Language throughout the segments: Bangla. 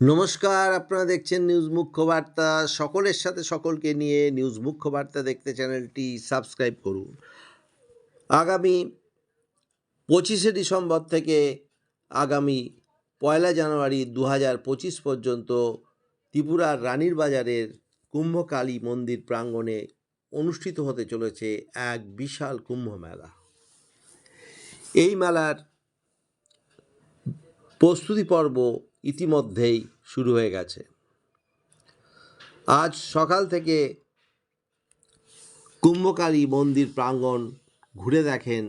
নমস্কার, আপনারা দেখছেন নিউজ মুখ্য বার্তা। সকলের সাথে সকলকে নিয়ে নিউজ মুখ্য বার্তা দেখতে চ্যানেলটি সাবস্ক্রাইব করুন। আগামী 25শে ডিসেম্বর থেকে আগামী 1 জানুয়ারি 2025 পর্যন্ত ত্রিপুরার রানীর বাজারের কুম্ভকালী মন্দির প্রাঙ্গণে অনুষ্ঠিত হতে চলেছে এক বিশাল কুম্ভ মেলা। এই মেলার প্রস্তুতি পর্ব ইতিমধ্যেই শুরু হয়ে গেছে। আজ সকাল থেকে কুম্ভকালী মন্দির প্রাঙ্গণ ঘুরে দেখেন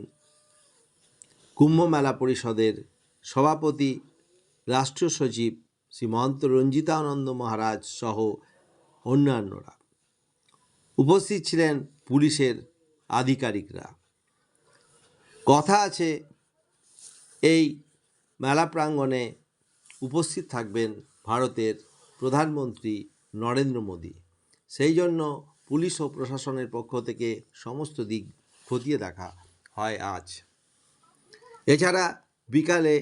কুম্ভ মেলা পরিষদের সভাপতি রাষ্ট্রীয় সচিব শ্রী মহন্ত রঞ্জিতানন্দ মহারাজ সহ অন্যান্যরা। উপস্থিত ছিলেন পুলিশের আধিকারিকরা। কথা আছে এই মেলা প্রাঙ্গণে উপস্থিত থাকবেন ভারতের প্রধানমন্ত্রী নরেন্দ্র মোদী। সেই জন্য পুলিশ ও প্রশাসনের পক্ষ থেকে সমস্ত দিক খতিয়ে দেখা হয় আজ। এছাড়া বিকালে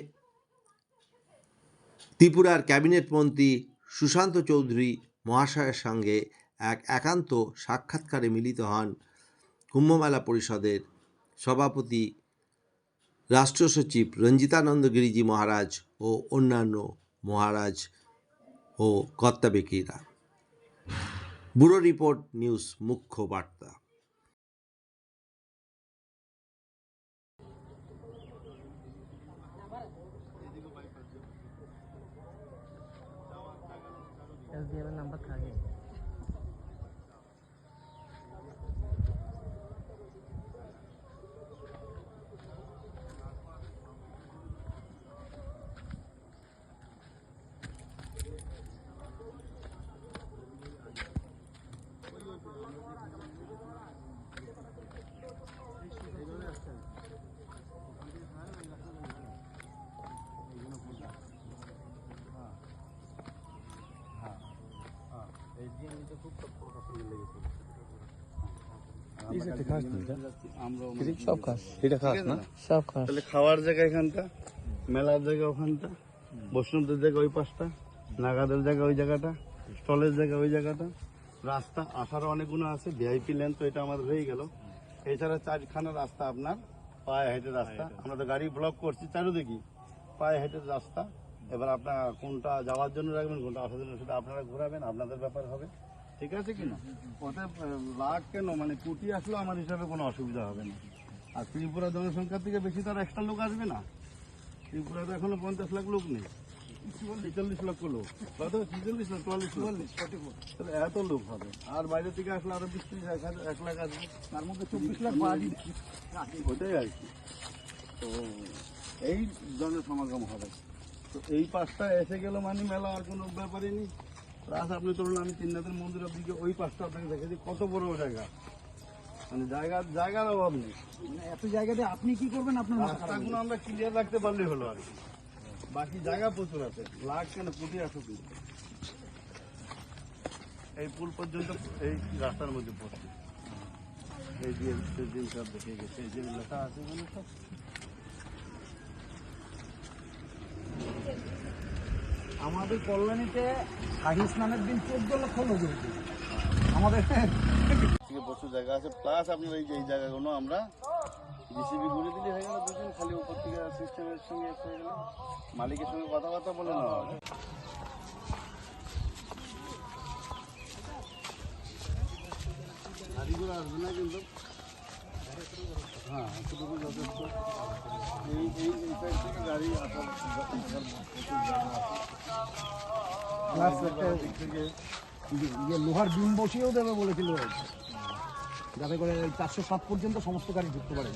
ত্রিপুরার ক্যাবিনেট মন্ত্রী সুশান্ত চৌধুরী মহাশয়ের সঙ্গে এক একান্ত সাক্ষাৎকারে মিলিত হন কুম্ভমেলা পরিষদের সভাপতি রাষ্ট্রীয় সচিব রঞ্জিতানন্দ গিরিজি মহারাজ ও অন্যান্য মহারাজ ও কর্তা ব্যক্তিরা। ব্যুরো রিপোর্ট, নিউজ মুখ্য বার্তা। নাম্বার থাকে খাওয়ার জায়গা এখানটা, মেলার জায়গা ওখানটা, বৈষ্ণবদের জায়গা ওই পাশটা, নাগাদের জায়গা ওই জায়গাটা, স্টলের জায়গা ওই জায়গাটা, রাস্তা আসারও অনেকগুলো আছে। ভিআইপি লেন তো এটা আমাদের হয়ে গেল। এছাড়া চারখানা রাস্তা আপনার পায়ে হেঁটের রাস্তা। আমরা তো গাড়ি ব্লক করছি চারিদিকে, পায়ে হেঁটের রাস্তা। এবার আপনার কোনটা যাওয়ার জন্য রাখবেন, কোনটা আসার জন্য, সেটা আপনারা ঘোরাবেন, আপনাদের ব্যাপার হবে। ঠিক আছে কিনা? ওতে লাখ কেন, মানে কোটি আসলেও আমার হিসাবে কোনো অসুবিধা হবে না। আর ত্রিপুরা জনসংখ্যার থেকে বেশি তো আর একটা লোক আসবে না। ত্রিপুরাতে এখনো 50 লাখ লোক নেই, 46 লক্ষ লোক, 46 না 44, তাহলে এত লোক হবে। আর বাইরে থেকে আসলে আরো 20-1 লাখ আসবে, তার মধ্যে 24 লাখ বাড়ি, ওটাই আর কি। তো এই জনসমাগম হবে। তো এই পাঁচটা এসে গেল মানে মেলা আর কোনো ব্যাপারই নেই। প্লাস আপনি ধরুন, আমি তিননাথের মন্দিরের দিকে ওই পাশটা আপনাকে দেখেছি, কত বড় জায়গা, মানে জায়গার অভাব নেই। মানে এত জায়গাতে আপনি কি করবেন? আপনার রাস্তাগুলো আমরা ক্লিয়ার রাখতে পারলেই হলো আর কি। বাকি জায়গা প্রচুর আছে, লাখ কেন কোটি আছে। এই পুল পর্যন্ত এই রাস্তার মধ্যে পড়ছে। এই যে সব দেখে গেছে, এই যে লেখা আছে এগুলো সব। আমাদের কল্যাণীতে শাহী স্নানের দিন 14 লক্ষ লোক হয়েছে আমাদের। প্রচুর জায়গা আছে। প্লাস আপনার এই যে এই জায়গাগুলো আমরা জিসিবি ঘুরে দিলে হয়ে গেল, দুদিন খালি উপর থেকে সিস্টেমের সঙ্গে হয়ে গেল, মালিকের সঙ্গে কথাবার্তা বলে নেওয়া হবে। গাড়িগুলো আসবে না কিন্তু, হ্যাঁ এতটুকু যথেষ্ট। এই সাইড থেকে গাড়ি আসার লোহার বিম বসিয়েও দেবে বলেছিল, যাতে করে 407 পর্যন্ত সমস্ত গাড়ি ঢুকতে পারে।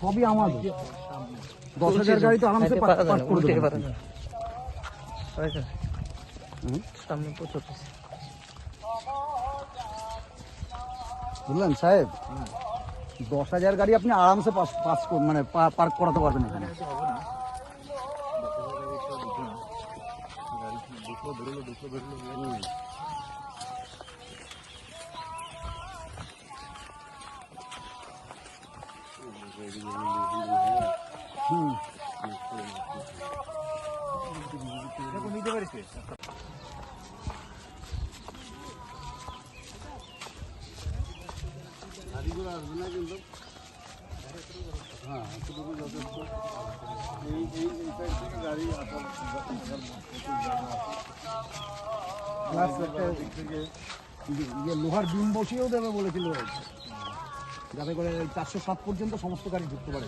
সবই আমাদের 10,000 গাড়ি তো আরামসে পাস করে দিতে পারে। বুঝলেন সাহেব, 10,000 গাড়ি আপনি আরামসে পাস মানে পার্ক করাতে পারবেন এখানে। নিতে পারিস গাড়িগুলো আসবে না কিন্তু হ্যাঁ এতটুকু যথেষ্ট এই সাইড থেকে গাড়ি আসার দিক থেকে ইয়ে লোহার বিম বসিয়েও দেবে বলেছিল, যাতে করে 407 পর্যন্ত সমস্ত গাড়ি ঢুকতে পারে।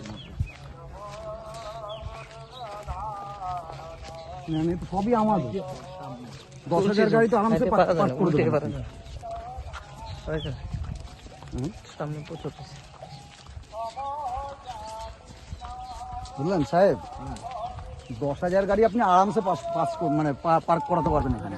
মানে সবই আমাদের 10,000 গাড়ি তো আরামসে পাস করে দেবে। বুঝলেন সাহেব, 10,000 গাড়ি আপনি আরামসে পাস মানে পার্ক করাতে পারবেন এখানে।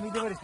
নিতে পারিস।